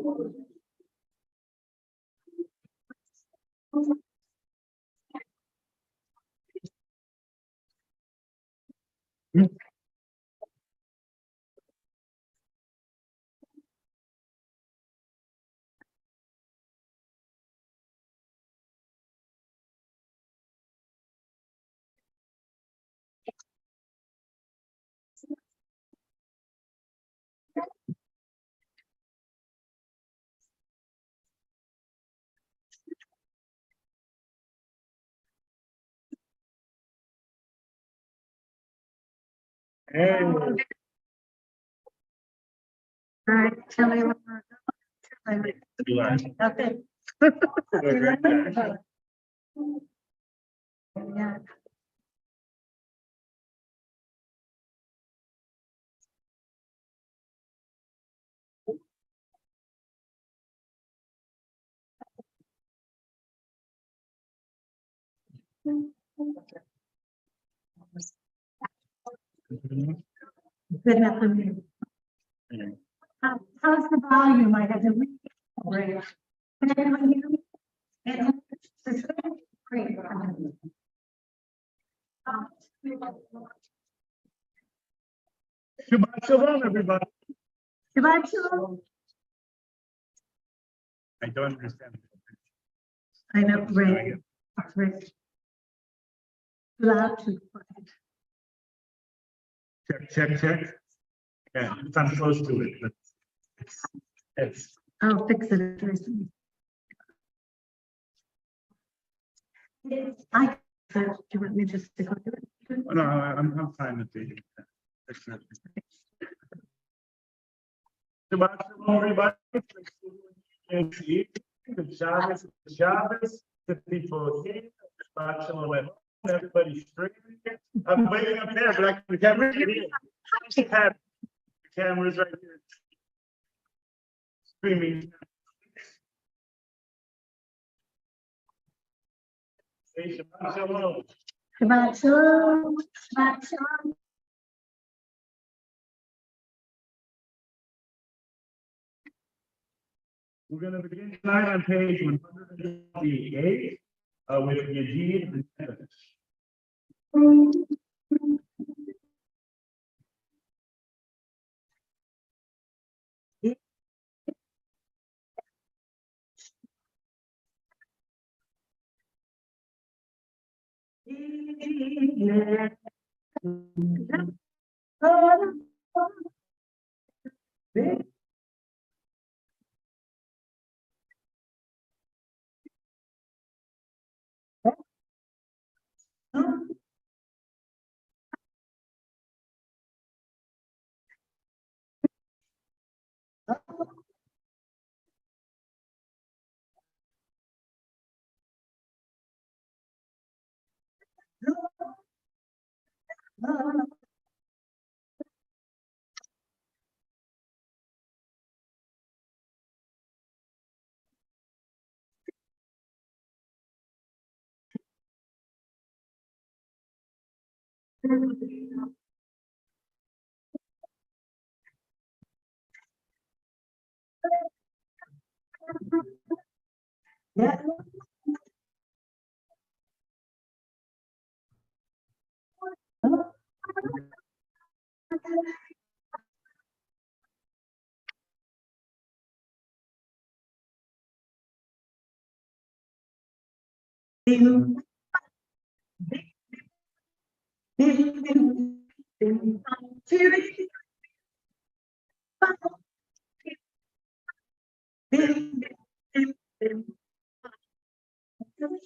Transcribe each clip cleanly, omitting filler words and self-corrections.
Hey. All right, tell me what we're doing. Okay. Yeah. Good afternoon. How's the volume? I had to read. Can anyone hear me? It's great. Shabbat Shalom, everybody. Shabbat Shalom. I don't understand. I know, right. Right. Loud to quiet. Check. Yeah, I'm close to it, but it's I'll fix it. I, do you want me just to go do it? no, I'm fine with the. Shabbat Shalom, everybody. Good Shabbos, the people here. Shabbat Shalom at home. Everybody's streaming. I'm waiting up there, but I can't read it. The camera's right here. Streaming. Say Shabbat Shalom. Shabbat Shalom. Shabbat Shalom. We're going to begin tonight on page 128 with Yajid and Tevis. Yeah.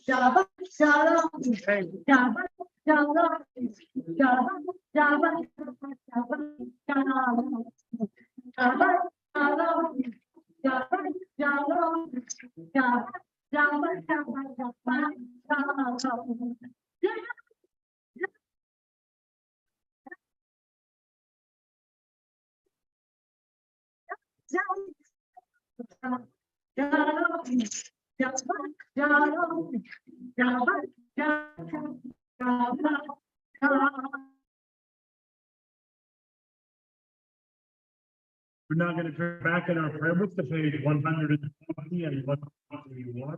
Shabbat Shalom. Shabbat Shalom. Shabbat Shalom. Shabbat Shalom. Shabbat Shalom. Shabbat Shalom. We're now going to turn back back in our prayer book to page 120 and 121.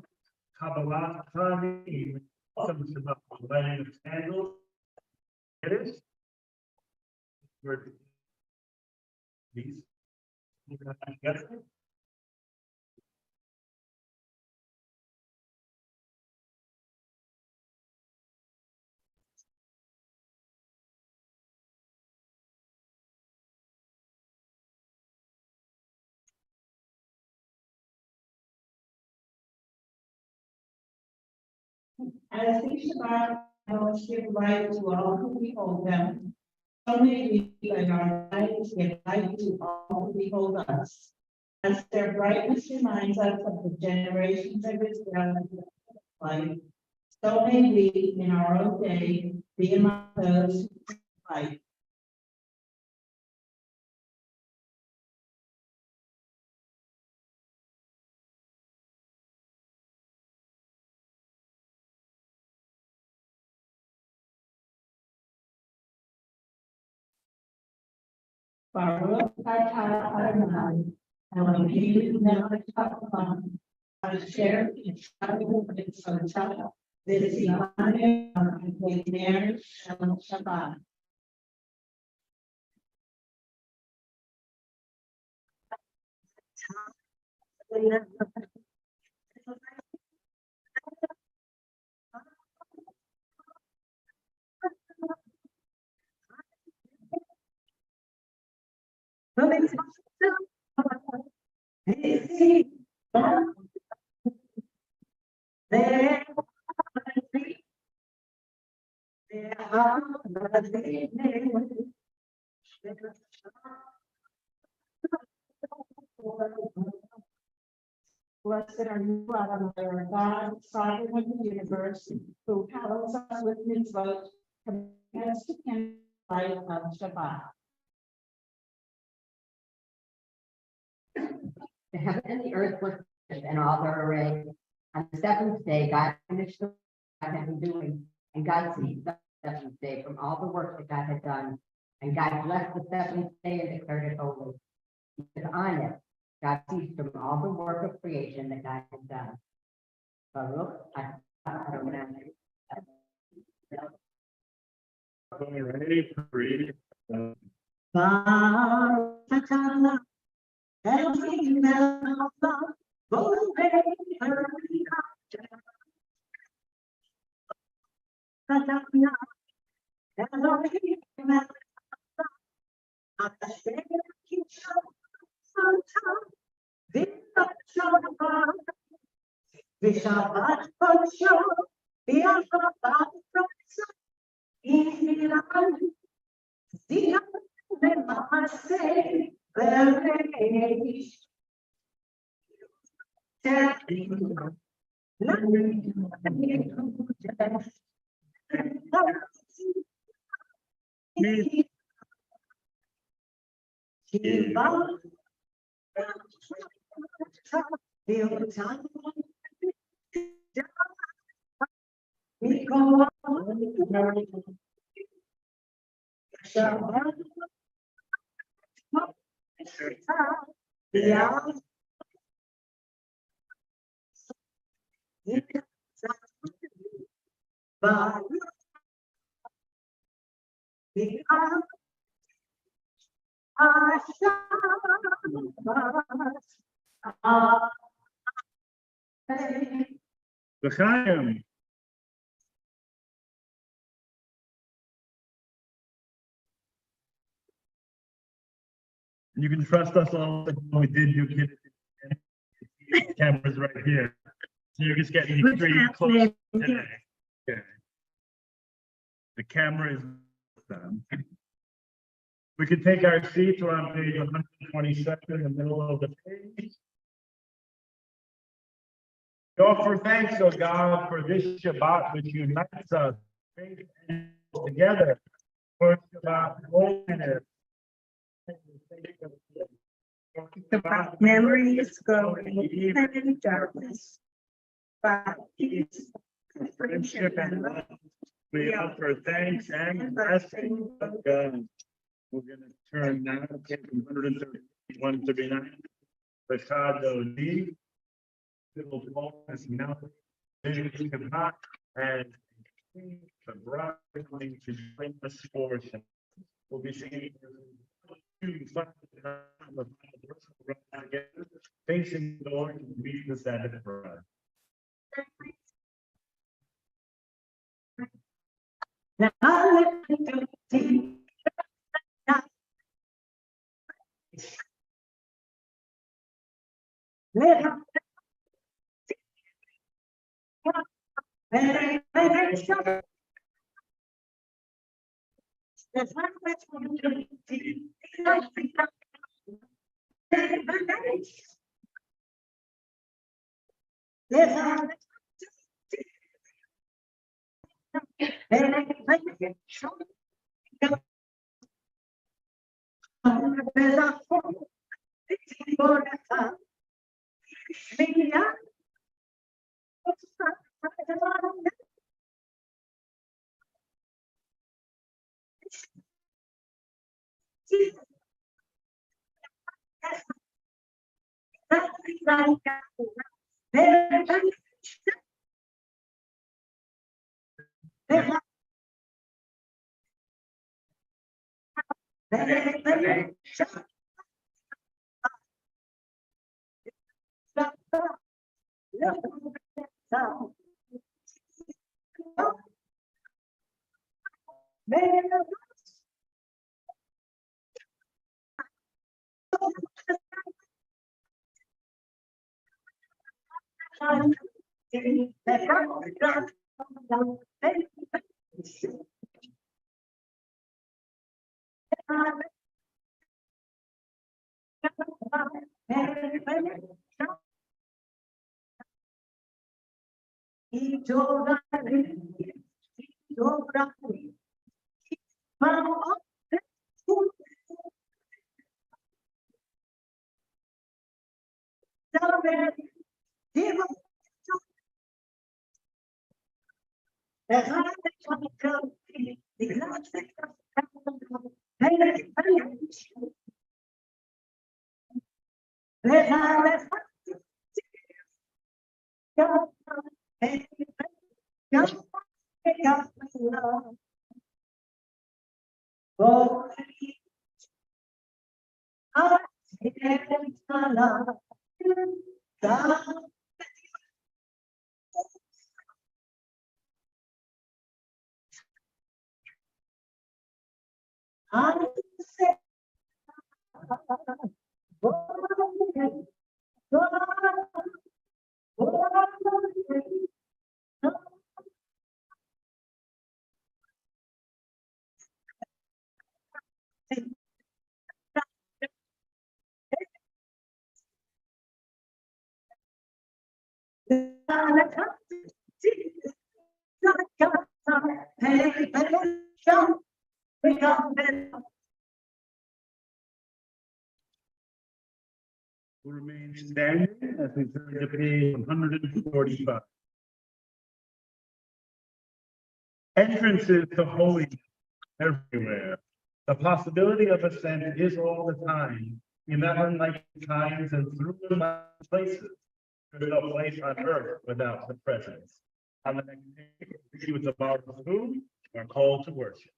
Kabbalah Tani, some about lighting of candles. It is. Where these. You got that together? As these Shabbat hours give light to all who behold them, so may we let our lives give light to all who behold us. As their brightness reminds us of the generations of Israel light, so may we, in our own day, be among those who light. Baruch atah Adonai, Eloheinu melech haolam, asher yisraelu b'tzvotav, v'tzivanu v'ner shel Shabbat. Blessed are you, Adonai, God, sovereign of the universe, who hallows us with mitzvot, commands to kindle the light of Shabbat. The heaven and the earth were finished and all their array. On the seventh day, God finished the work God had been doing, and God ceased the seventh day from all the work that God had done. And God blessed the seventh day and declared it holy, because on it God ceased from all the work of creation that God had done. Baruch atah Adonai. Ready to read. L'chaim. You can trust us all like we did you kids. The camera's right here. So you're just getting pretty close today. Okay. The camera is done. We could take our seats. We're on page 127 in the middle of the page. We offer thanks, O God, for this Shabbat which unites us faith and together. For Shabbat holiness. Shabbat memories going even in darkness. By peace, Friendship and love. We offer thanks and blessings of God. We're going to turn now to page 131, 139. Ricardo D. Civil Defense now. And the bride coming to join us for will be singing. Facing the door to meet the Sabbath bride. Now let me go see. Let her. Very, very sure. There's one place for you to see. Very, very. There's a. Very, very sure. Who remains standing as we turn to page 145. Entrances to holiness everywhere. The possibility of ascent is all the time, in that unlikely times and through the places. There's no place on earth without the presence. On the next page, with the bar of food, are called to worship.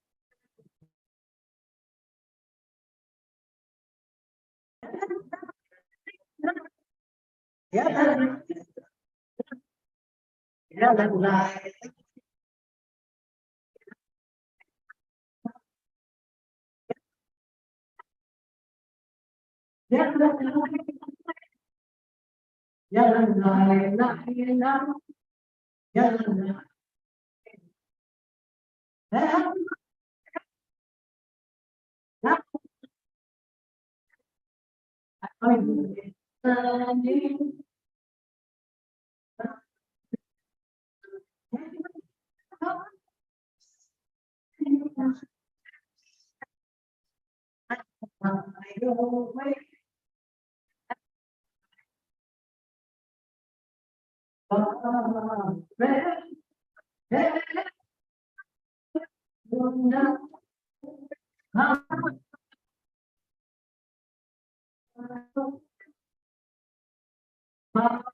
Yeah.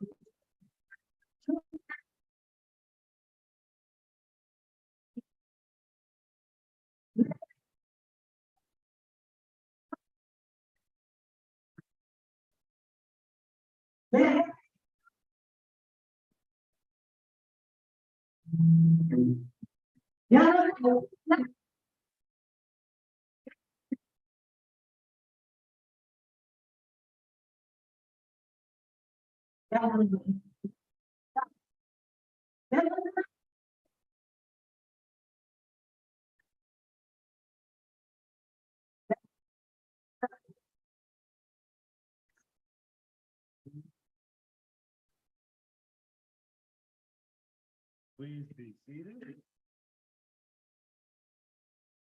Please be seated.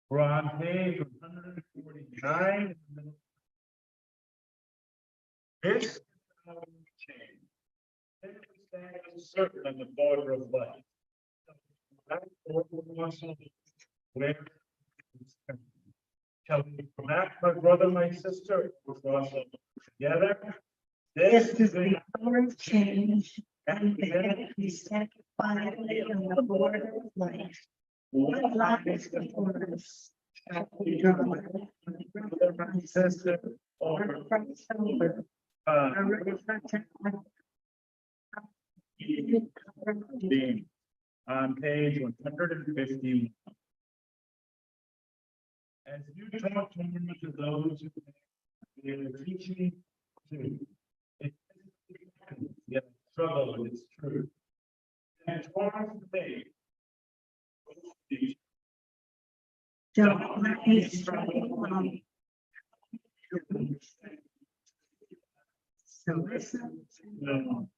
We're on page 149. This is how we change. Certain on the border of life. Where shall we connect my brother, my sister, with also together? This is the hour of change, and then we stand quietly on the border of life. What lies before us? Shall we draw my brother, my sister, or Christ over? Being on page 150. As you talk to those who are teaching to, it's struggle with its truth. And towards the faith. Don't let me struggle alone. So listen. No.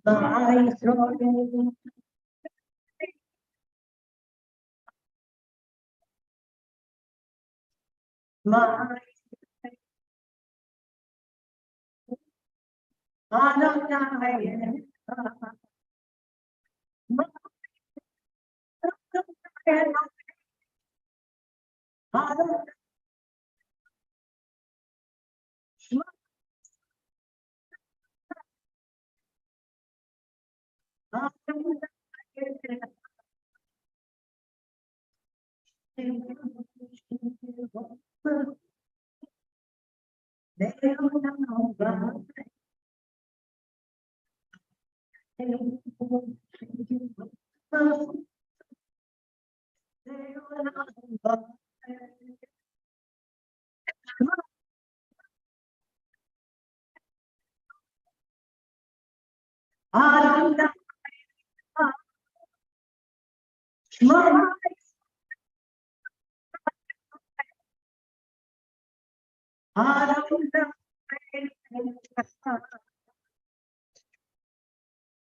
My soul. My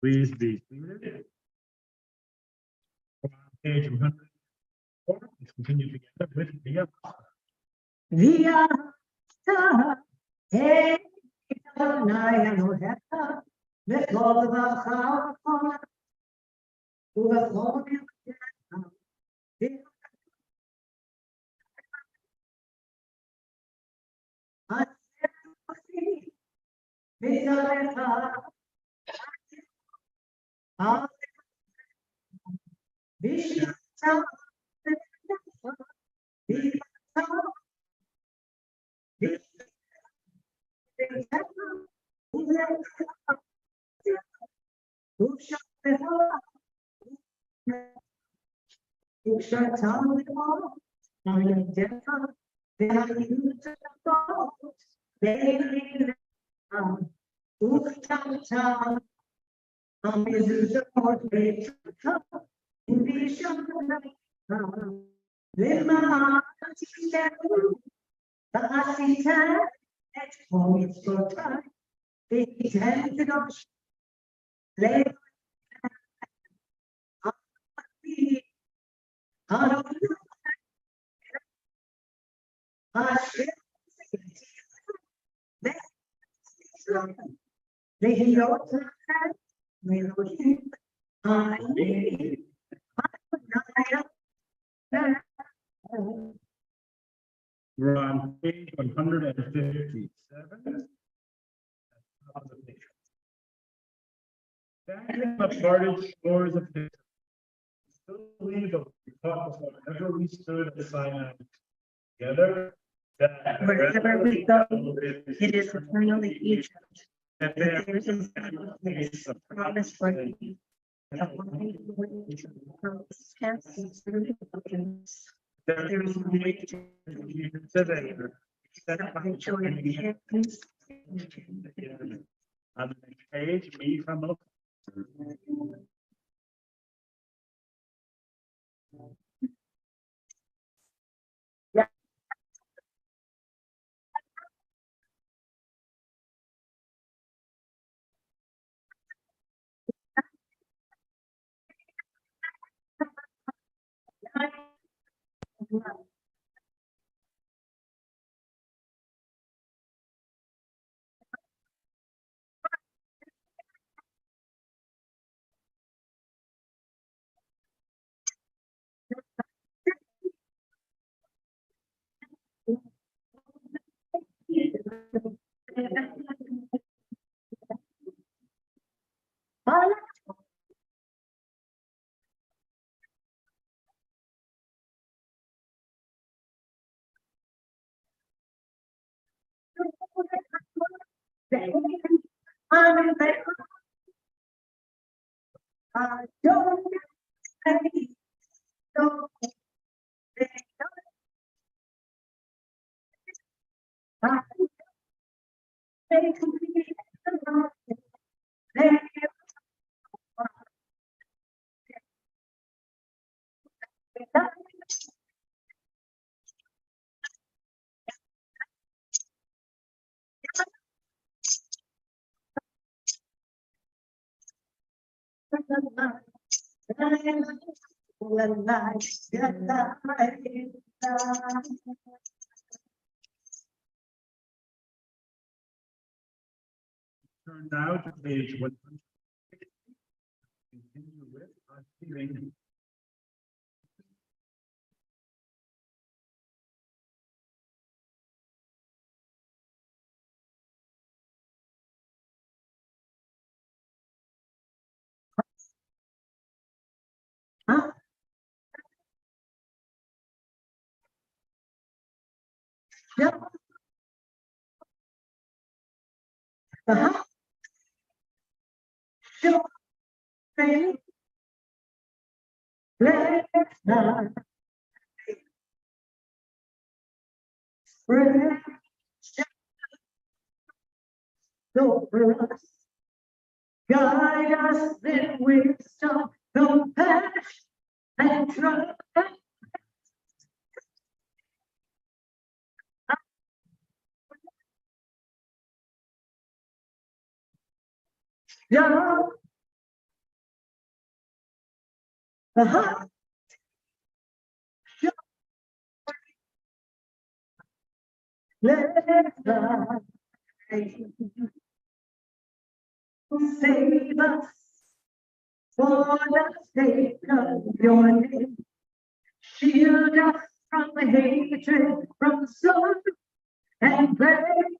Please be seated. Page 104. Let's continue together with the Via Hey, I know that. Let's go about how who have long who shall tell me all? I am different. Then I use the thoughts. Baby, who shall tell? Is the portrait in vision? With my heart, I see time. That's for it's so time. They tend to go. Lay I don't know. I We're on page 157. Thanking the parted shores of history. Still believe that we talked about whenever we stood at Sinai together. That Wherever we go, it is eternally Egypt. that There is a place, a promise for me. A line which passes through the wilderness. There is no way to except by joy and happiness. on the next page, we come up. Turn now to page 100. Continue with our hearing. Guide us in wisdom, compassion, and trust. Yeah. Let us save us for the sake of your name. Shield us from hatred, from sorrow and pain.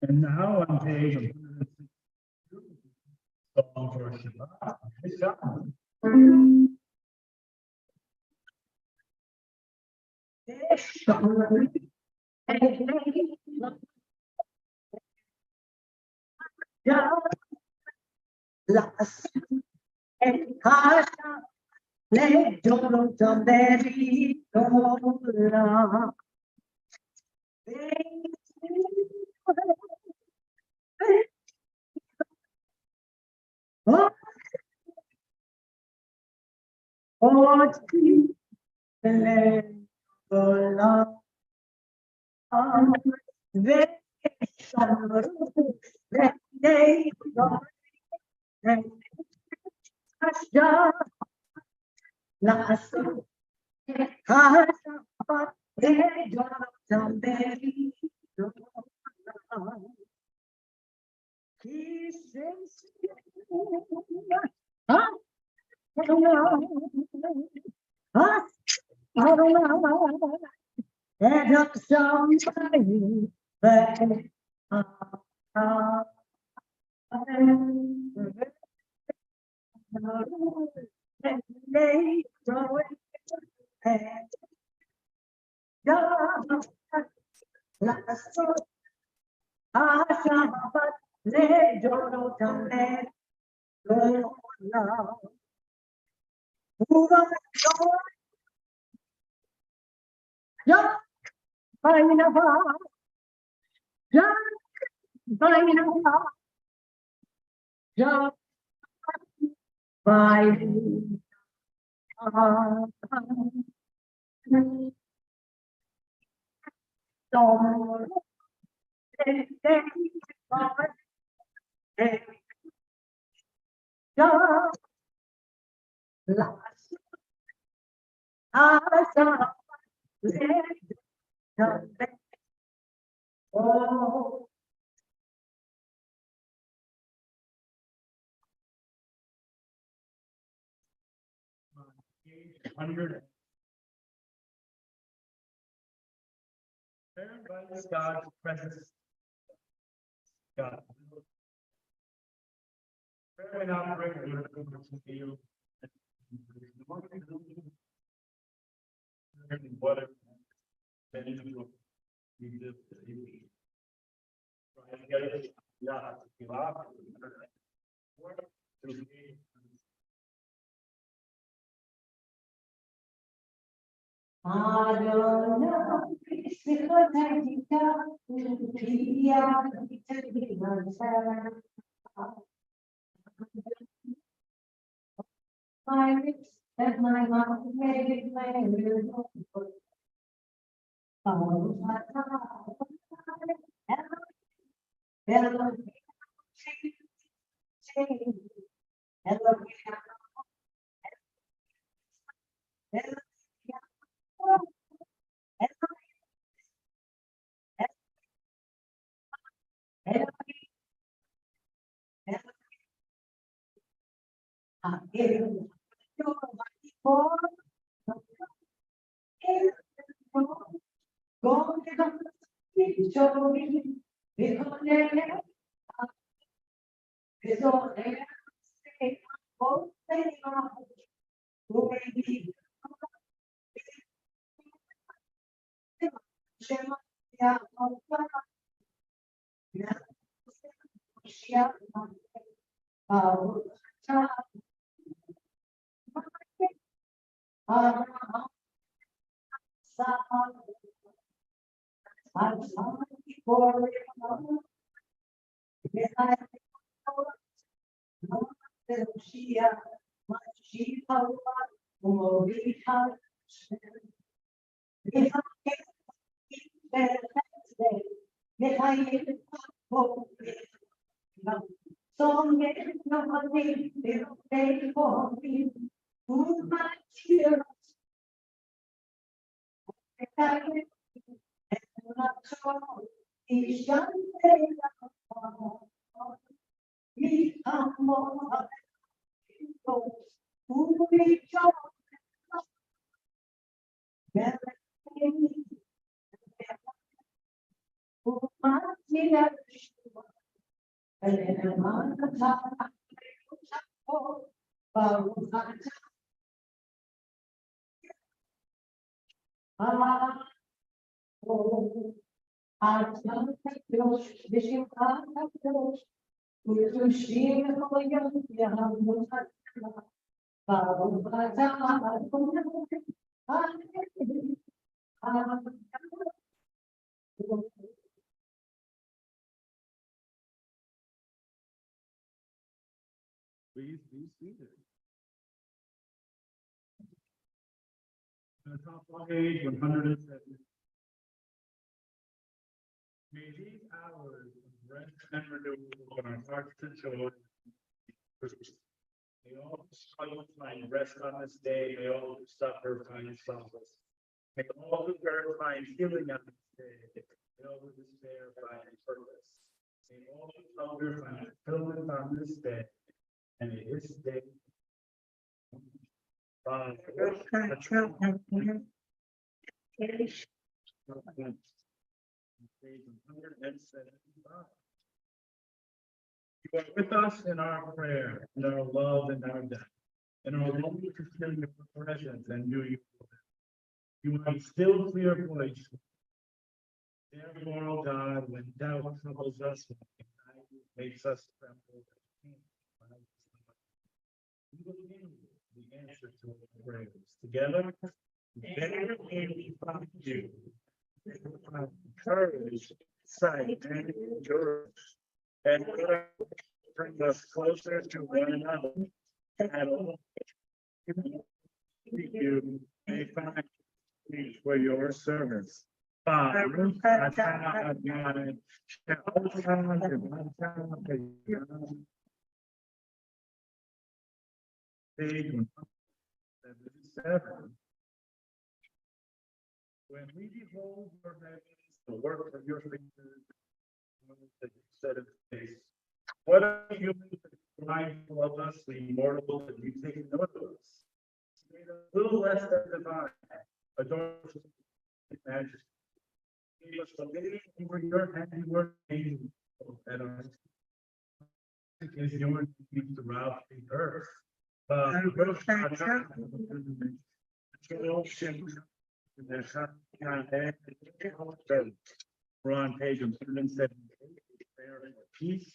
And now on page 162, song for Shabbat. Good job. Last and casa le giorno merito God's people belong. There is sorrow that they go and Hashem, Lasso, Hashem, they don't bury. He says, huh? I don't know. Huh? I don't know. And up somebody, but and they throw it and God, last I but they don't come back. Go now. Move on, go. Just find a heart. Just find a heart. Just find a heart. Don't let them find a just last. I saw oh, Page 100. There invites God's presence. God. Prayer and outbreak will come to you. Whatever. Then you do. You do. Try to get it. Yeah. You are. I don't know, it's because I think that we are to be ourselves. My lips and my mouth made it plain. Oh, my God. Hello, hello, I'm sorry for Please be seated. On the top of page 107. May these hours of rest and renewal in our hearts and joy. May all who struggle find rest on this day. May all who suffer find solace. May all who hurt find healing on this day. May all who despair find purpose. May all who hunger find fulfillment on this day. And may this day. Find Page 175. You are with us in our prayer, in our love and our death, in our longing to feel your presence and do your will. You are still clear voice. Therefore, O God, when doubt troubles us, when anxiety makes us tremble, you will be the answer to our prayers. Together, there we find you. Courage, sight, and endurance, and bring us closer to one another. And you may find peace for your servants. Page 177. When we behold your heavens, the work of your fingers, that you set in place, what are humans that are mindful of us, the immortal, that you take note of us? Made a little less than divine, adore us with majesty. Give us dominion over your handiwork, angels, and our is your name throughout the earth. We're on page 178. Prayer for peace.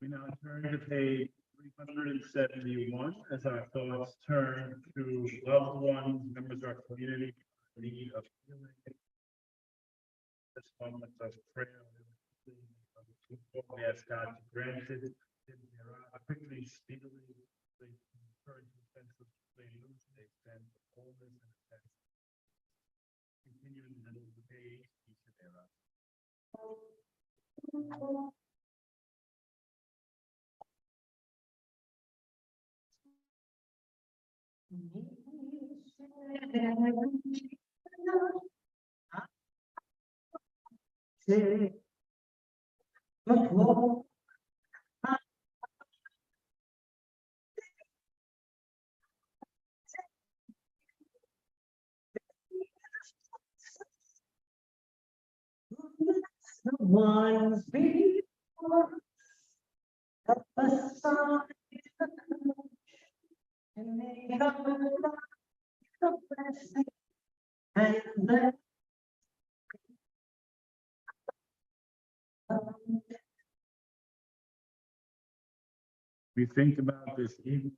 We now turn to page 371 as our thoughts turn to loved ones, members of our community, in need of healing. This moment of prayer, we ask God to grant it quickly, speedily, encouraging sense of lose a sense of wholeness and a sense. Continuing the middle of the page, Ones before the sun and make up the blessing and then We think about this evening,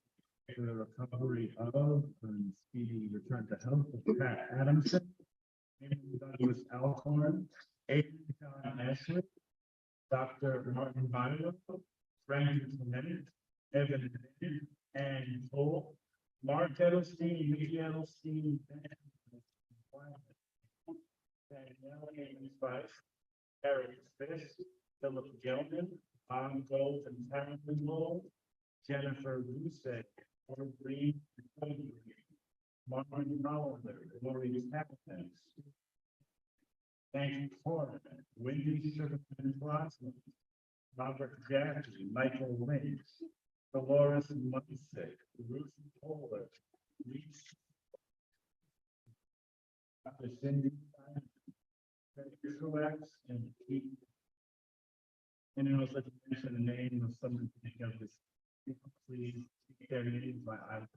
the recovery of and speedy return to health of Pat Adamson, Douglas Alcorn, Aidan John Ashley, Dr. Martin Viola, Frank Clement, Evan Bennett, and Cole, Mark Edelstein, Mickey Edelstein, Danielle Amy Spice, Eric Fish, Philip Gelman, Bob Gold and Taryn Gold, Jennifer Lucek, or Green, Martin Hollander, Lori Tappan, Thank Corbin, Wendy Sugarman Blossom, Robert Jackie, Michael Lynch, Dolores Munsick, Ruth Kohler, Reese, Dr. Cindy Simon, Craig Truex, and Keith. And then also to mention the name of someone to think of this, please, keep their names by item.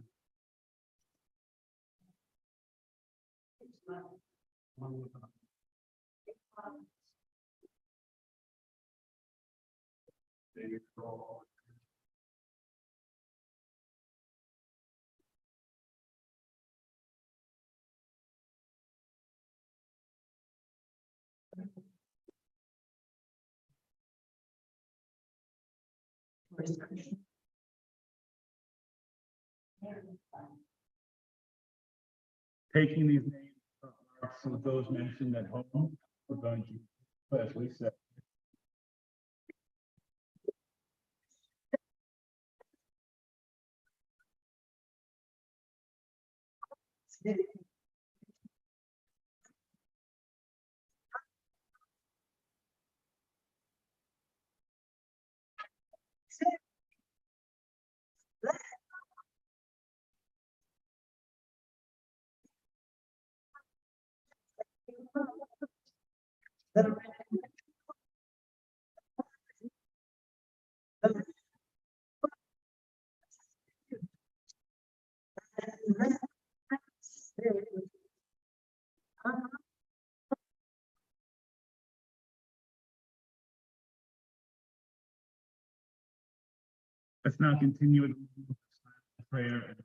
David Kroll. Taking these names from those mentioned at home, we're going to, as we said. Let's now continue with prayer.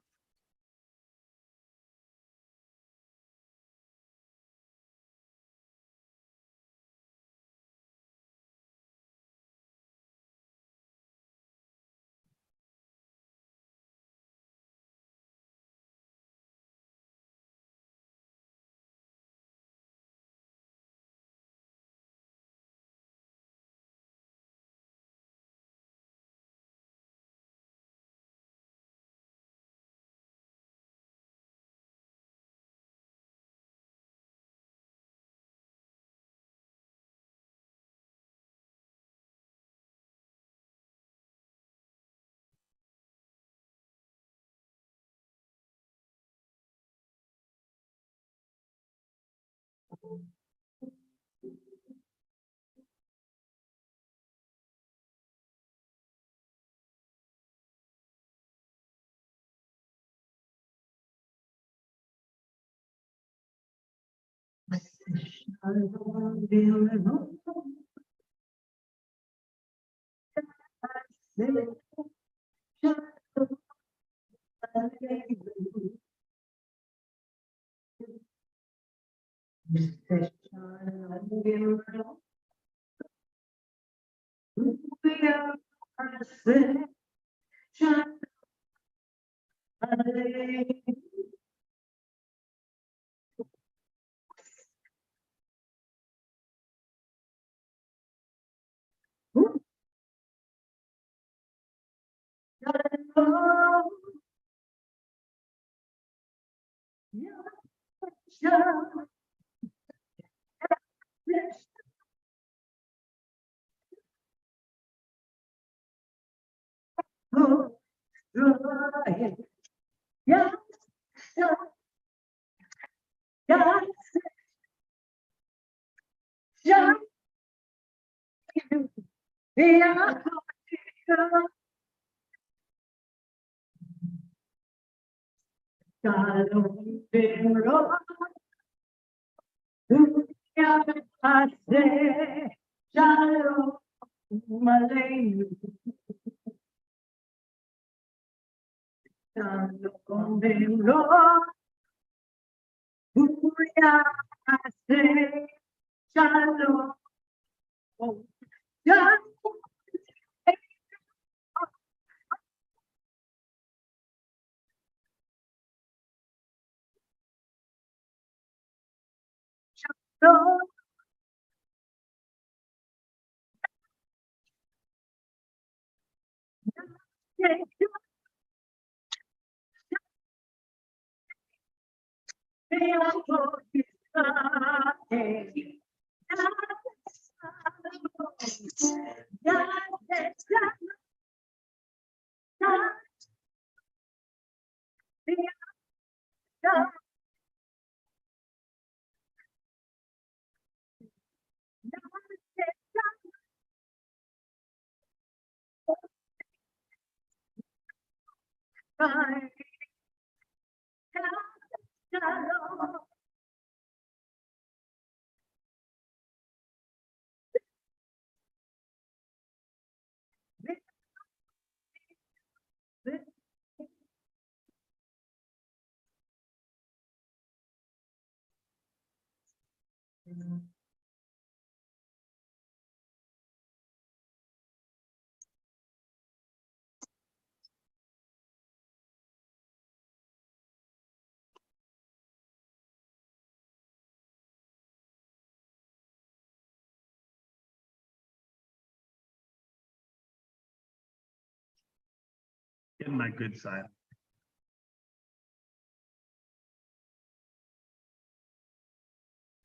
Getting my good side.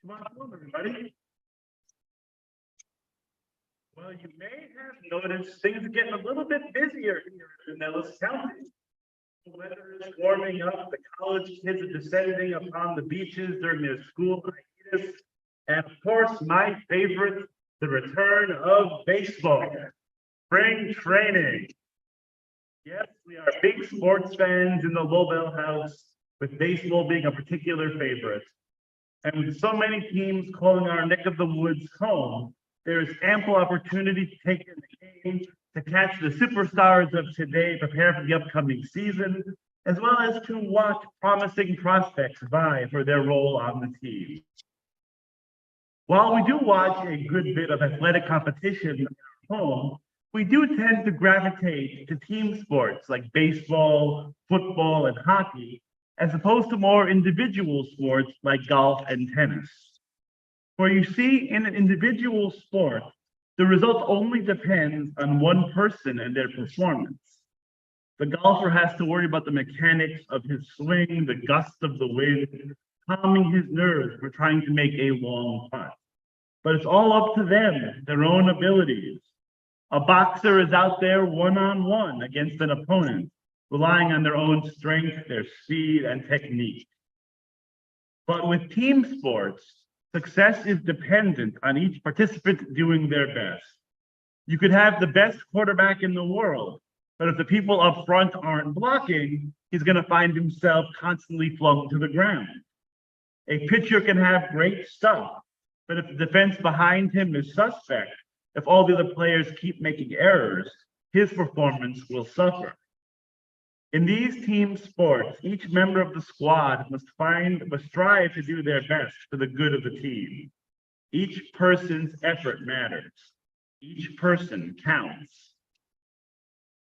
Come on home, everybody. Well, you may have noticed things are getting a little bit busier here in Nellis County. The weather is warming up, the college kids are descending upon the beaches during their school hiatus. And of course, my favorite, the return of baseball, spring training. Yes, we are big sports fans in the Lobel house, with baseball being a particular favorite. And with so many teams calling our neck of the woods home, there is ample opportunity to take in the game, to catch the superstars of today, prepare for the upcoming season, as well as to watch promising prospects vie for their role on the team. While we do watch a good bit of athletic competition at home, we do tend to gravitate to team sports like baseball, football, and hockey, as opposed to more individual sports like golf and tennis. For you see, in an individual sport, the result only depends on one person and their performance. The golfer has to worry about the mechanics of his swing, the gust of the wind, calming his nerves for trying to make a long putt. But it's all up to them, their own abilities. A boxer is out there one-on-one against an opponent, relying on their own strength, their speed, and technique. But with team sports, success is dependent on each participant doing their best. You could have the best quarterback in the world, but if the people up front aren't blocking, he's going to find himself constantly flung to the ground. A pitcher can have great stuff, but if the defense behind him is suspect, if all the other players keep making errors, his performance will suffer. In these team sports, each member of the squad must strive to do their best for the good of the team. Each person's effort matters. Each person counts.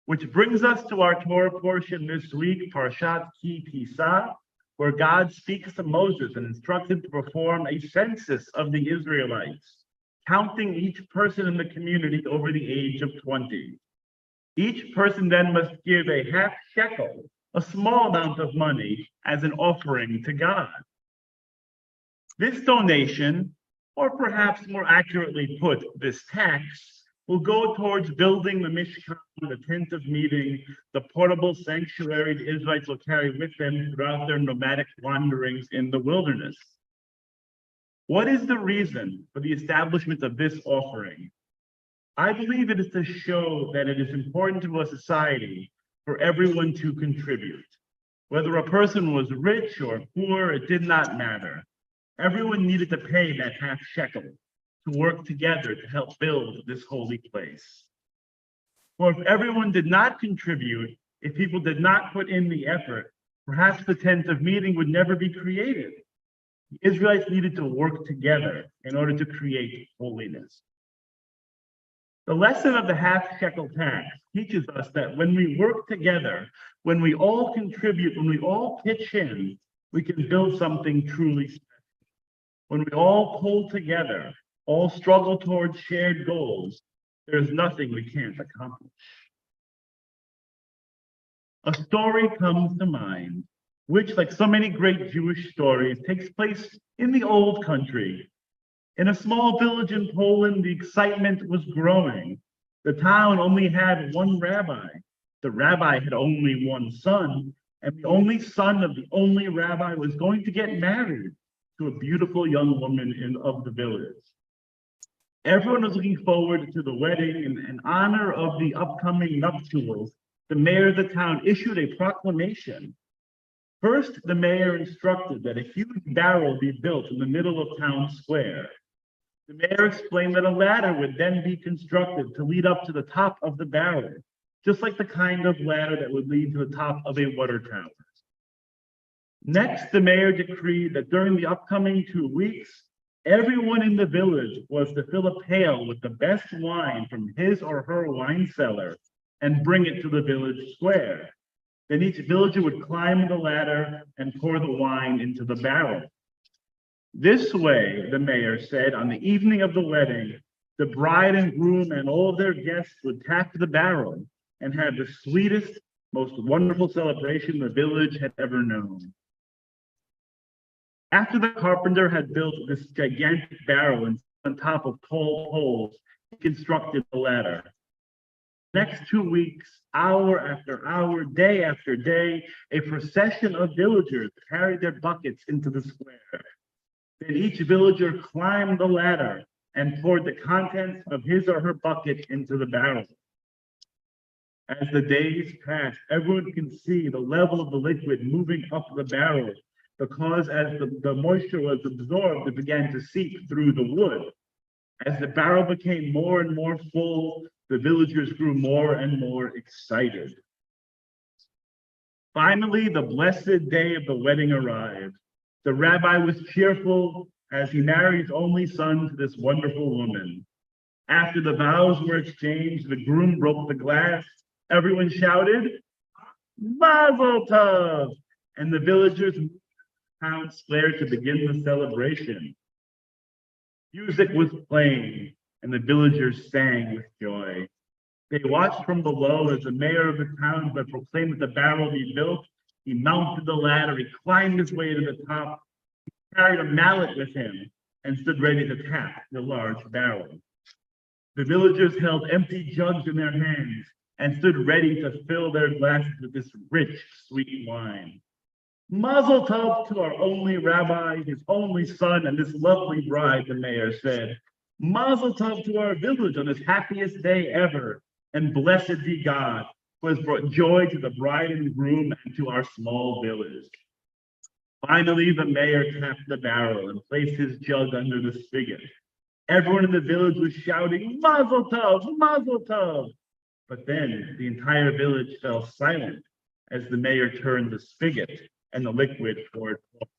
Which brings us to our Torah portion this week, Parshat Ki Tisa, where God speaks to Moses and instructs him to perform a census of the Israelites, counting each person in the community over the age of 20. Each person then must give a half shekel, a small amount of money, as an offering to God. This donation, or perhaps more accurately put, this tax, will go towards building the Mishkan, the tent of meeting, the portable sanctuary the Israelites will carry with them throughout their nomadic wanderings in the wilderness. What is the reason for the establishment of this offering? I believe it is to show that it is important to a society for everyone to contribute. Whether a person was rich or poor, it did not matter. Everyone needed to pay that half shekel to work together to help build this holy place. For if everyone did not contribute, if people did not put in the effort, perhaps the tent of meeting would never be created. The Israelites needed to work together in order to create holiness. The lesson of the half shekel tax teaches us that when we work together, when we all contribute, when we all pitch in, we can build something truly special. When we all pull together, all struggle towards shared goals, there is nothing we can't accomplish. A story comes to mind, which, like so many great Jewish stories, takes place in the old country. In a small village in Poland, the excitement was growing. The town only had one rabbi. The rabbi had only one son, and the only son of the only rabbi was going to get married to a beautiful young woman of the village. Everyone was looking forward to the wedding, and in honor of the upcoming nuptials, the mayor of the town issued a proclamation. First, the mayor instructed that a huge barrel be built in the middle of town square. The mayor explained that a ladder would then be constructed to lead up to the top of the barrel, just like the kind of ladder that would lead to the top of a water tower. Next, the mayor decreed that during the upcoming 2 weeks, everyone in the village was to fill a pail with the best wine from his or her wine cellar and bring it to the village square. Then each villager would climb the ladder and pour the wine into the barrel. This way, the mayor said, on the evening of the wedding, the bride and groom and all of their guests would tap the barrel and have the sweetest, most wonderful celebration the village had ever known. After the carpenter had built this gigantic barrel and on top of tall poles, he constructed the ladder. Next 2 weeks, hour after hour, day after day, a procession of villagers carried their buckets into the square. Then each villager climbed the ladder and poured the contents of his or her bucket into the barrel. As the days passed, everyone can see the level of the liquid moving up the barrel, because as the moisture was absorbed, it began to seep through the wood. As the barrel became more and more full, the villagers grew more and more excited. Finally, the blessed day of the wedding arrived. The rabbi was cheerful as he married his only son to this wonderful woman. After the vows were exchanged, the groom broke the glass. Everyone shouted, "Mazel Tov!" And the villagers moved to the town square to begin the celebration. Music was playing, and the villagers sang with joy. They watched from below as the mayor of the town had proclaimed that the barrel be built. He mounted the ladder, he climbed his way to the top, he carried a mallet with him, and stood ready to tap the large barrel. The villagers held empty jugs in their hands and stood ready to fill their glasses with this rich, sweet wine. Mazel tov to our only rabbi, his only son, and this lovely bride, the mayor said. Mazel tov to our village on this happiest day ever, and blessed be God, who has brought joy to the bride and groom and to our small village. Finally, the mayor tapped the barrel and placed his jug under the spigot. Everyone in the village was shouting, Mazel tov, Mazel tov. But then the entire village fell silent as the mayor turned the spigot and the liquid poured forth.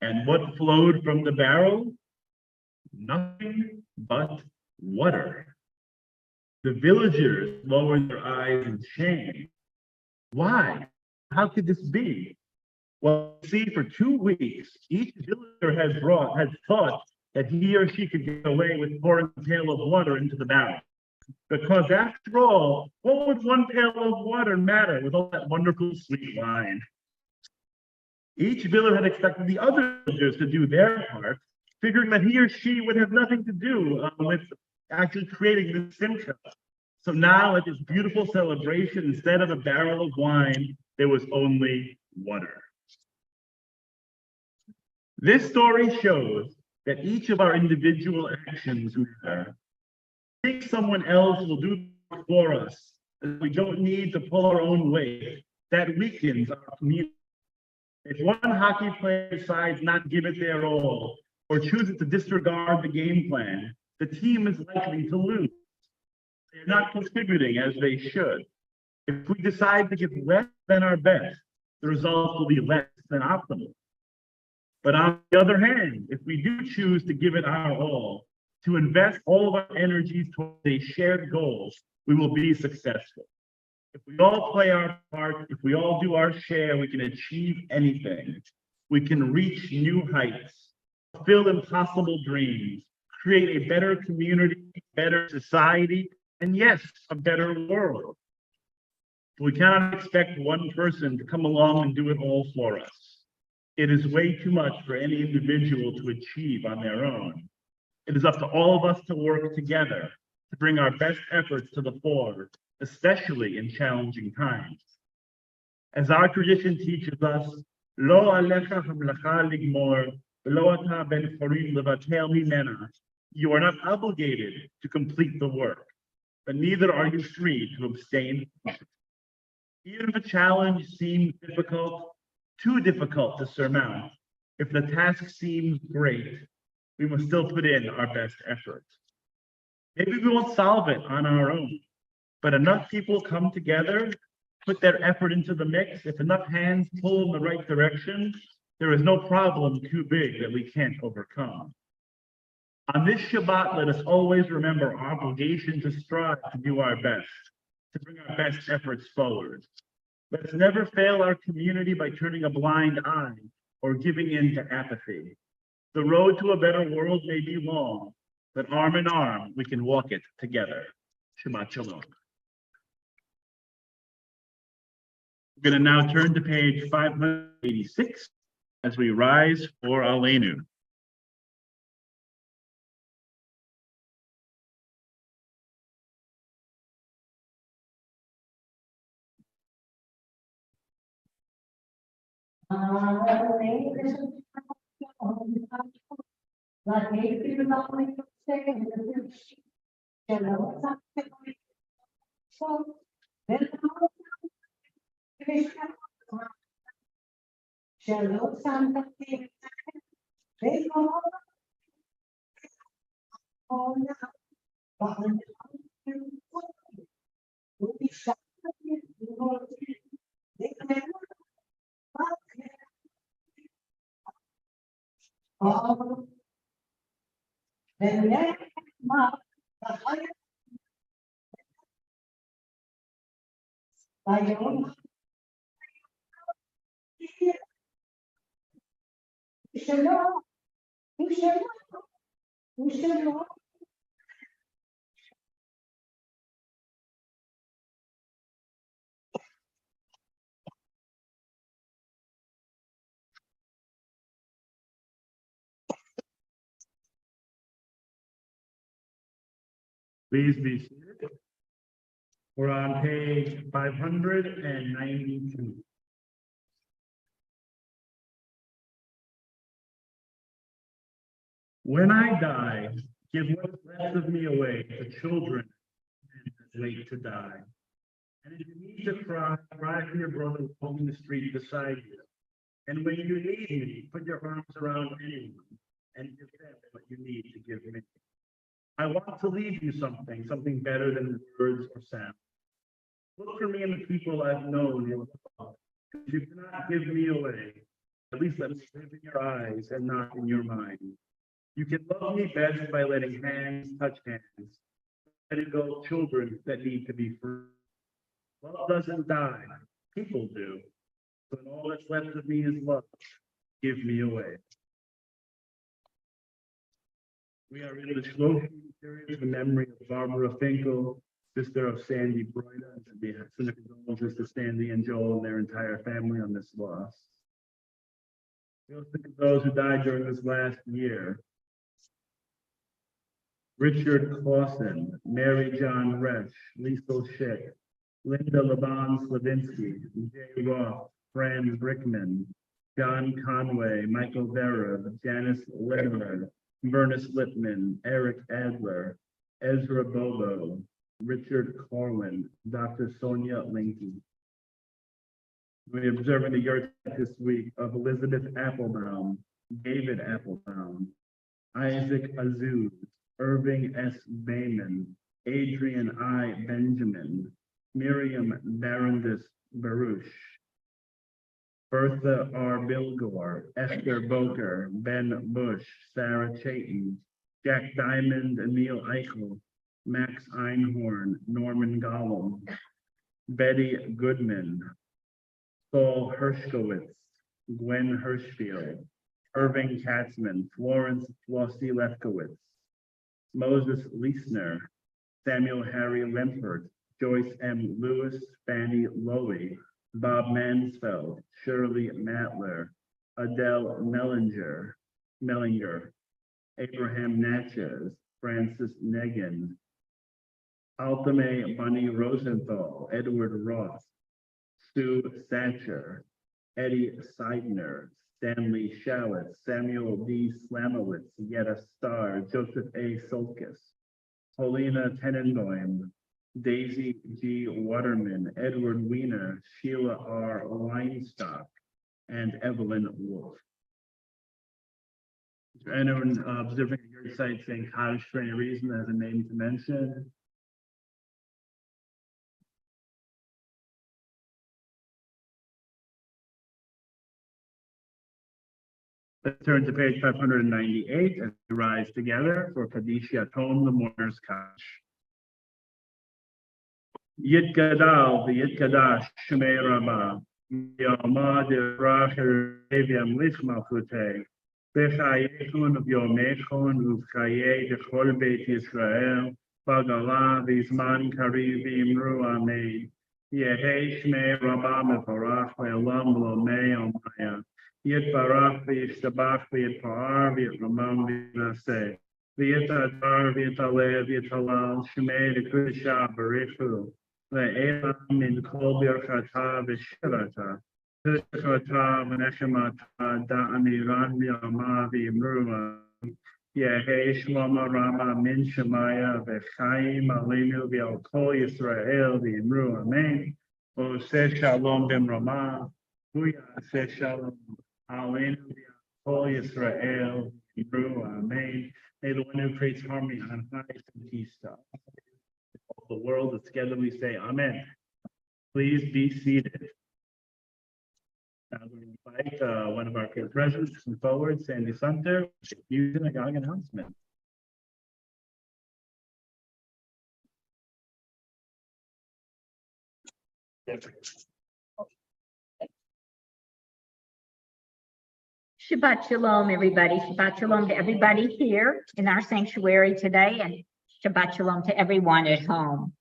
And what flowed from the barrel? Nothing but water. The villagers lowered their eyes in shame. Why? How could this be? Well, see, for 2 weeks, each villager had thought that he or she could get away with pouring a pail of water into the barrel. Because after all, what would one pail of water matter with all that wonderful sweet wine? Each villager had expected the other villagers to do their part, figuring that he or she would have nothing to do with actually creating this simcha. So now at this beautiful celebration, instead of a barrel of wine, there was only water. This story shows that each of our individual actions matter. I think someone else will do for us, and we don't need to pull our own weight. That weakens our community. If one hockey player decides not to give it their all, or chooses to disregard the game plan, the team is likely to lose. They're not contributing as they should. If we decide to give less than our best, the results will be less than optimal. But on the other hand, if we do choose to give it our all, to invest all of our energies towards a shared goal, we will be successful. If we all play our part, if we all do our share, we can achieve anything. We can reach new heights, fulfill impossible dreams, create a better community, better society, and yes, a better world. We cannot expect one person to come along and do it all for us. It is way too much for any individual to achieve on their own. It is up to all of us to work together to bring our best efforts to the fore, especially in challenging times. As our tradition teaches us, Lo alecha hamlacha ligmor, v'lo ata ben chorim levatel mimena. You are not obligated to complete the work, but neither are you free to abstain from it. Even if a challenge seems difficult, too difficult to surmount, if the task seems great, we must still put in our best effort. Maybe we won't solve it on our own, but enough people come together, put their effort into the mix. If enough hands pull in the right direction, there is no problem too big that we can't overcome. On this Shabbat, let us always remember our obligation to strive to do our best, to bring our best efforts forward. Let us never fail our community by turning a blind eye or giving in to apathy. The road to a better world may be long, but arm in arm, we can walk it together. Shabbat Shalom. We're going to now turn to page 586 as we rise for Aleinu. Please be seated. We're on page 592. When I die, give what's left of me away to children late to die. And if you need to cry, cry for your brother walking the street beside you. And when you need me, put your arms around anyone and give them what you need to give me. I want to leave you something better than words or sound. Look for me in the people I've known and loved. If you cannot give me away, at least let me live in your eyes and not in your mind. You can love me best by letting hands touch hands, letting go of children that need to be free. Love doesn't die, people do. So all that's left of me is love. Give me away. We are in the Shloshim series in memory of Barbara Finkel, sister of Sandy Broida, and we have condolences to Sandy and Joel and their entire family on this loss. We also think of those who died during this last year. Richard Clausen, Mary John Resch, Liesel Schick, Linda Laban Slavinsky, Jay Roth, Fran Brickman, John Conway, Michael Vera, Janice Lindler, Vernis Lippman, Eric Adler, Ezra Bobo, Richard Corwin, Dr. Sonia Linky. We're observing the yard this week of Elizabeth Applebaum, David Applebaum, Isaac Azuz, Irving S. Bayman, Adrian I. Benjamin, Miriam Barandis Baruch, Bertha R. Bilgore, Esther Boker, Ben Bush, Sarah Chayton, Jack Diamond, Emil Eichel, Max Einhorn, Norman Gollum, Betty Goodman, Saul Hershkowitz, Gwen Hirschfield, Irving Katzman, Florence Flossie Lefkowitz, Moses Leisner, Samuel Harry Lempert, Joyce M. Lewis, Fanny Lowy, Bob Mansfeld, Shirley Matler, Adele Mellinger, Abraham Natchez, Francis Negan, Altame Bunny Rosenthal, Edward Roth, Sue Satcher, Eddie Seidner, Stanley Shallett, Samuel D. Slamowitz, Yetta Starr, Joseph A. Solkis, Paulina Tenenbaum, Daisy G. Waterman, Edward Weiner, Sheila R. Weinstock, and Evelyn Wolf. Is there anyone observing your site saying cottage for any reason that has a name to mention? Let's turn to page 598 and rise together for Kaddish Yatom, the mourner's cottage. Yitgadal v'yitkadash Shemei Rabbah Yomad Racher Eviam Lichmalchutei B'chayekun v'yomechon v'chayei Dechol Beit Yisrael Bagala v'izman kariv v'imru Amen Yehei Shemei Rabbah mevorach v'elam v'lomei omaya Yitbarach v'yishtabach v'yitpa'ar v'yitramam v'yinaseh v'yitadar v'yitaleh v'yitalal Shemei Dekudisha Barichu Le'elam min kol birchata v'shirata V'chata v'nechemata da'amiran v'yama v'yimruah Yehei Shlomo Rama min Shemaya v'chaim aleinu v'al kol Yisrael v'yimru Amen Oseh shalom b'mrama V'yaseh shalom aleinu v'al kol Yisrael v'yimru Amen. May the one who creates harmony on high and peace to all the world, and together we say Amen. Please be seated. Now we invite one of our presidents to come forward, Sandy Sumter, using a gong announcement. Shabbat Shalom, everybody. Shabbat Shalom to everybody here in our sanctuary today, and Shabbat Shalom to everyone at home.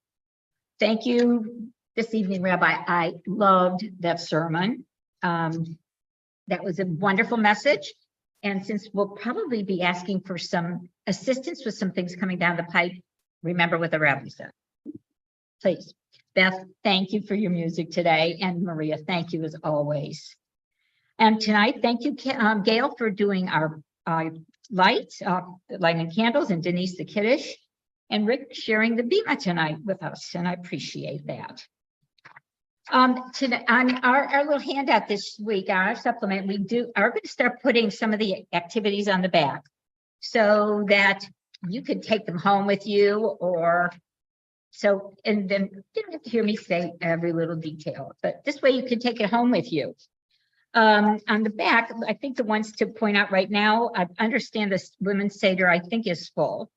Thank you this evening, Rabbi. I loved that sermon. That was a wonderful message. And since we'll probably be asking for some assistance with some things coming down the pipe, remember what the rabbi said. Please. Beth, thank you for your music today. And Maria, thank you as always. And tonight, thank you, Gail, for doing our lights, lighting candles, and Denise the Kiddush, and Rick sharing the Bima tonight with us, and I appreciate that. Today, on our little handout this week, our supplement, we are going to start putting some of the activities on the back so that you could take them home with you, or so, and then you don't have to hear me say every little detail, but this way you can take it home with you. On the back, I think the ones to point out right now, I understand this Women's Seder, I think, is full.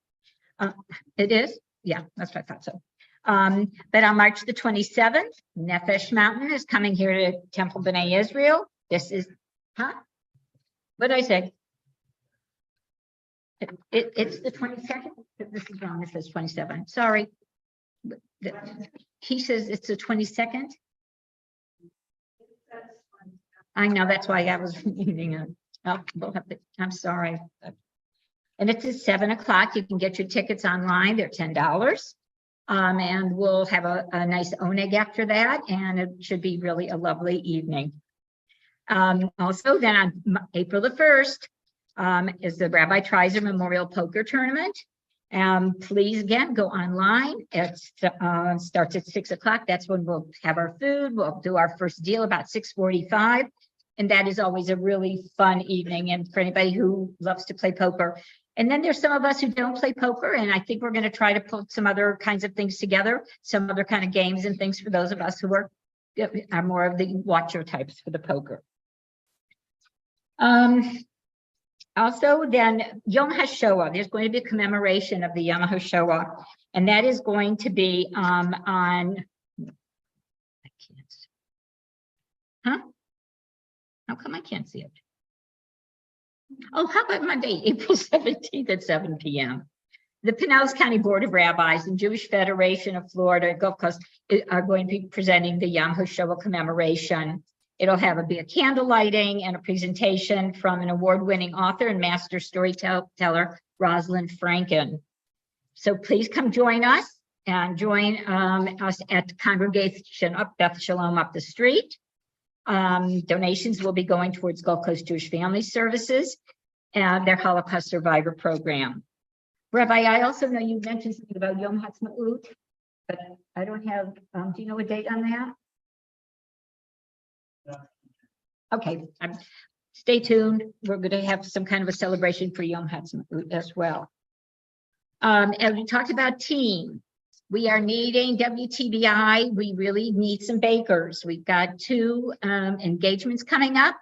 It is? Yeah, that's what I thought so. But on March the 27th, Nefesh Mountain is coming here to Temple B'nai Israel. This is, what did I say? It's the 22nd? This is wrong, it says 27. Sorry. He says it's the 22nd. I know, that's why I was reading it. Oh, we'll have to, I'm sorry. And it's at 7 o'clock. You can get your tickets online. They're $10. And we'll have a nice oneg after that, and it should be really a lovely evening. Also, then on April the 1st is the Rabbi Treiser Memorial Poker Tournament. Please, again, go online. It starts at 6 o'clock. That's when we'll have our food. We'll do our first deal about 6:45. And that is always a really fun evening. And for anybody who loves to play poker. And then there's some of us who don't play poker. And I think we're going to try to put some other kinds of things together, some other kind of games and things for those of us who are more of the watcher types for the poker. Also, then Yom HaShoah, there's going to be a commemoration of the Yom HaShoah, and that is going to be on, I can't, huh? How come I can't see it? Oh, how about Monday, April 17th at 7 p.m. The Pinellas County Board of Rabbis and Jewish Federation of Florida Gulf Coast are going to be presenting the Yom HaShoah commemoration. It'll be a candle lighting and a presentation from an award-winning author and master storyteller, Rosalind Franken. So please come join us and join us at the congregation up Beth Shalom up the street. Donations will be going towards Gulf Coast Jewish Family Services and their Holocaust Survivor Program. Rabbi, I also know you mentioned something about Yom Ha'atzmaut, but I don't have, do you know a date on that? Okay, stay tuned. We're going to have some kind of a celebration for Yom Ha'atzmaut as well. And we talked about team. We are needing WTBI. We really need some bakers. We've got 2 engagements coming up.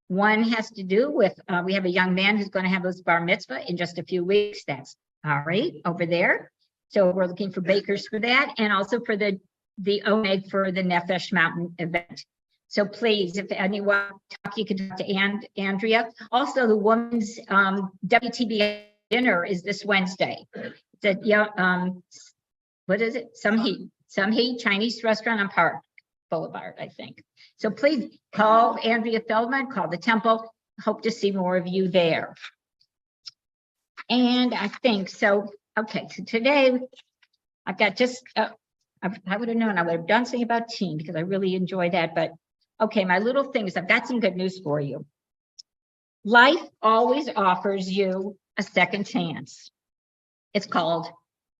One has to do with, we have a young man who's going to have his bar mitzvah in just a few weeks. That's Ari over there. So we're looking for bakers for that, and also for the OMEG for the Nefesh Mountain event. So please, if anyone you can talk to Andrea. Also, the women's WTBI dinner is this Wednesday. What is it? Some Heat Chinese restaurant on Park Boulevard, I think. So please call Andrea Feldman, call the temple. Hope to see more of you there. And I think so. Okay, so today I've got just, I would have known I would have done something about team because I really enjoy that. But okay, my little thing is I've got some good news for you. Life always offers you a second chance. It's called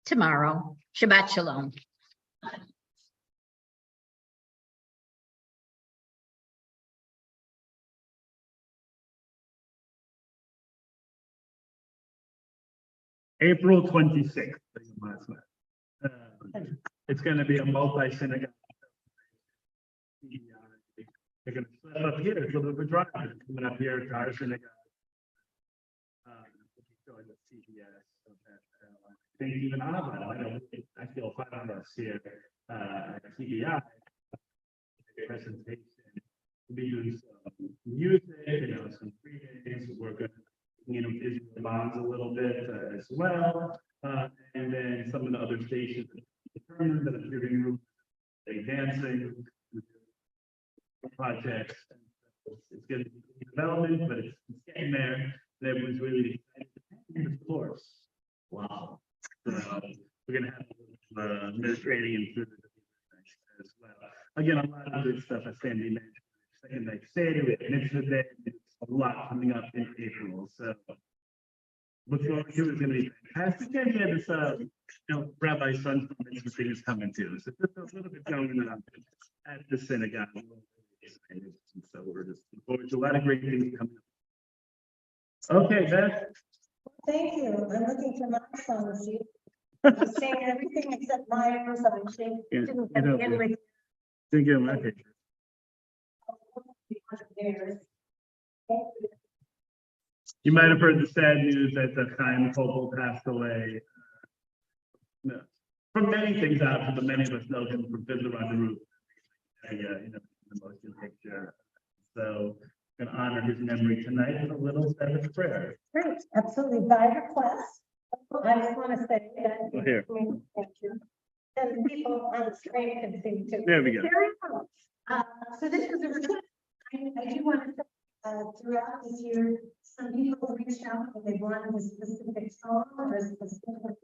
tomorrow. Shabbat Shalom. April 26th. It's going to be a multi-synagogue. They're going to set up here. It's a little bit of a drive. Coming up here to our synagogue. Going to CBS. I think even I feel 5 of us here at TBI. Presentation. We'll be doing some music, some free games. We're going to Israel bonds a little bit as well. And then some of the other stations determined that I'm giving room, they dancing projects. It's going to be development, but it's getting there. And everyone's really excited. Of course. Wow. So we're going to have administrating and food as well. Again, a lot of good stuff as Sandy mentioned. Second night Seder, we have Mitzvah Day. There's a lot coming up in April. So look forward to it. It's going to be fantastic. And yeah, this Rabbi Son's Mitzvah thing is coming too. So just a little bit going on at the synagogue. So we're just looking forward to a lot of great things coming up. Okay, Beth. Thank you. I'm looking for my songs. I'm saying everything except Myers. I'm saying. Didn't get my picture. You might have heard the sad news that the Chaim Kopel passed away. From many things out, but many of us know him from Fiddler on the Roof. The motion picture. So I'm going to honor his memory tonight with a little Sabbath prayer. Great, absolutely. By request, I just want to say that. Oh, here. Thank you. And the people on the screen can see too. There we go. Very well. So this is a request. I do want to say, throughout this year, some people reached out and they wanted a specific song or a specific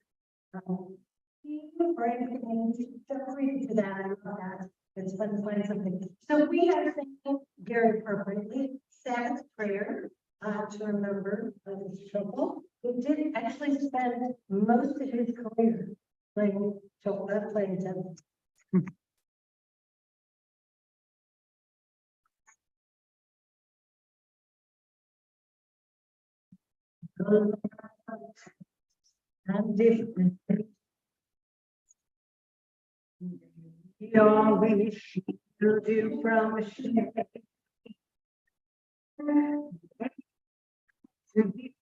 theme or anything. Feel free to do that. I love that. It's fun to find something. So we are thinking very appropriately, Sabbath prayer to remember the Chopin, who did actually spend most of his career playing Chopin, playing tennis. And different. You always to do from a ship. To be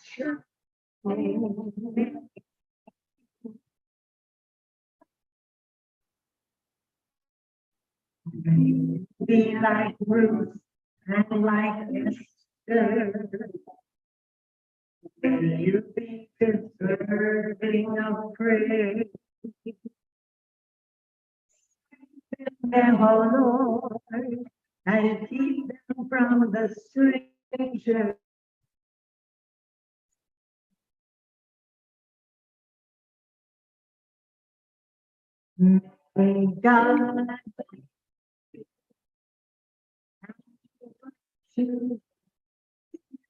sure. Be like Ruth and like Esther. You be deserving of praise. Them, oh Lord, and keep them from the stranger. May God to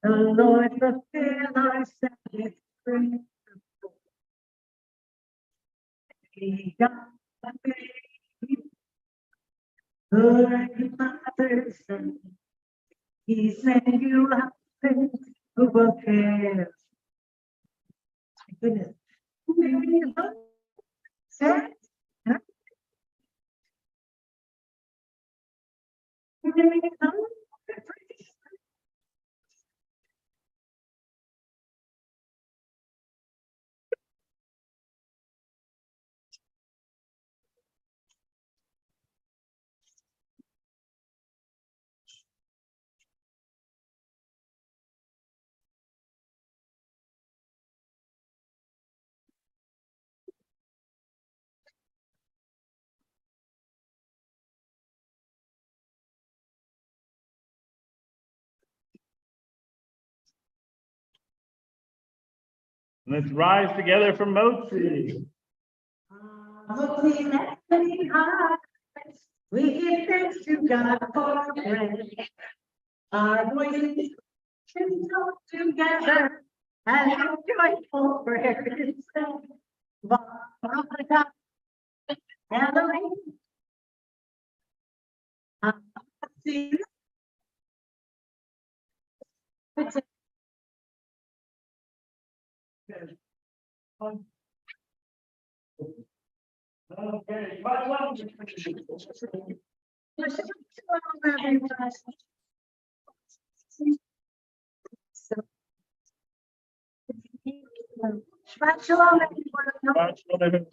the Lord fulfill our Sabbath prayer. May God good Father, Son, He sent you out who will care. Goodness. Sir? Huh? Let's rise together for Motzi. We give thanks to God for our friends. Our voices can talk together and how joyful prayer is said. Elohim. See. Okay. Shabbat shalom, everyone. Shabbat shalom.